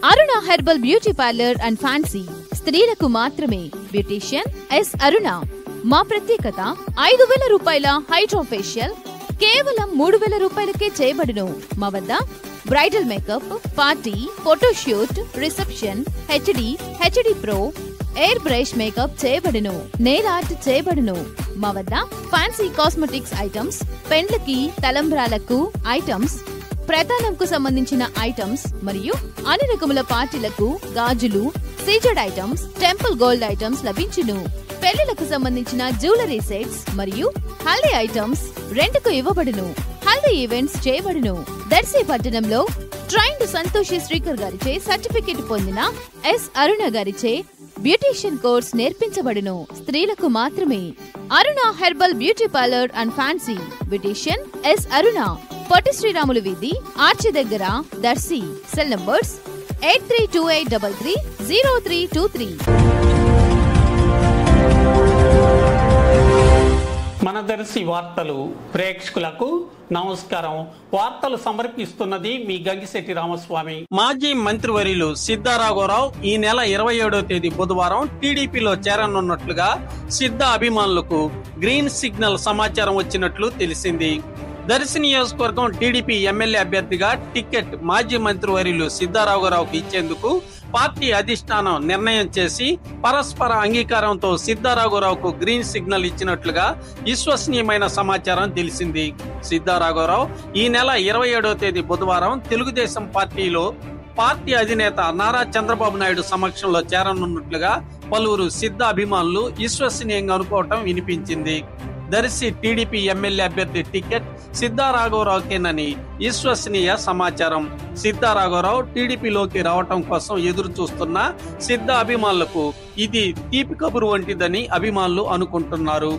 Aruna herbal beauty parlour and fancy స్త్రీలకు మాత్రమే. Beautician S అరుణ. మా ప్రత్యేకత 5,000 రూపాయల హైడ్రో ఫేషియల్ కేవలం 3,000 రూపాయలకే చేయబడును. మా వద్ద bridal makeup, party, photoshoot, reception, HD pro, air brush makeup చేయబడును. నెయిల్ ఆర్ట్ చేయబడును. మా వద్ద ఫ్యాన్సీ కాస్మెటిక్స్ ఐటమ్స్, పెండ్లకి, తలంబ్రాలకు ఐటమ్స్, ప్రధానంకు సంబంధించిన ఐటమ్స్ మరియు అన్ని రకముల పార్టీలకు గాజులు, CZ items, temple gold items లభించును. పెళ్లిలకు సంబంధించిన జ్యువెలరీ సెట్స్ మరియు హల్దీ ఐటమ్స్ రెంట్కు ఇవ్వబడును. హల్దీ ఈవెంట్స్ చేయబడును. దర్శి పట్టణంలో ట్రైన్డ్ సంతోషి శ్రీకర్ గారిచే సర్టిఫికెట్ పొందిన ఎస్ అరుణ గారిచే బ్యూటీషియన్ కోర్స్ నేర్పించబడును. స్త్రీలకు మాత్రమే. Aruna herbal beauty parlour and fancy. Beautician S Aruna. Potti Sriramulu వీధి, ఆర్చి దగ్గర, దర్శి. Cell numbers 8328330323. మన దర్శి వార్తలు ప్రేక్షకులకు నమస్కారం. వార్తలు సమర్పిస్తున్నది మీ గంగిశెట్టి రామస్వామి. మాజీ మంత్రివర్యులు సిద్ధా రాఘవరావు ఈ నెల 27వ తేదీ బుధవారం టీడీపీలో చేరనున్నట్లుగా సిద్ధా అభిమానులకు గ్రీన్ సిగ్నల్ సమాచారం వచ్చినట్లు తెలిసింది. దర్శి నియోజకవర్గం టీడీపీ ఎమ్మెల్యే అభ్యర్థిగా టికెట్ మాజీ మంత్రివర్యులు సిద్ధా రాఘవరావుకు ఇచ్చేందుకు పార్టీ అధిష్టానం నిర్ణయం చేసి పరస్పర అంగీకారంతో సిద్ధా రాఘవరావుకు గ్రీన్ సిగ్నల్ ఇచ్చినట్లుగా విశ్వసనీయమైన సమాచారం తెలిసింది. సిద్ధా రాఘవరావు ఈ నెల 27వ తేదీ బుధవారం తెలుగుదేశం పార్టీ అధినేత నారా చంద్రబాబు నాయుడు సమక్షంలో చేరనున్నట్లుగా పలువురు సిద్ధా అభిమానులు విశ్వసనీయంగా అనుకోవటం వినిపించింది. దర్శి టీడీపీ ఎమ్మెల్యే అభ్యర్థి టికెట్ సిద్ధా రాఘవరావుకేనని విశ్వసనీయ సమాచారం. సిద్ధా రాఘవరావు టీడీపీలోకి రావటం కోసం ఎదురు చూస్తున్న సిద్ధా అభిమానులకు ఇది తీపి కబురు వంటిదని అభిమానులు అనుకుంటున్నారు.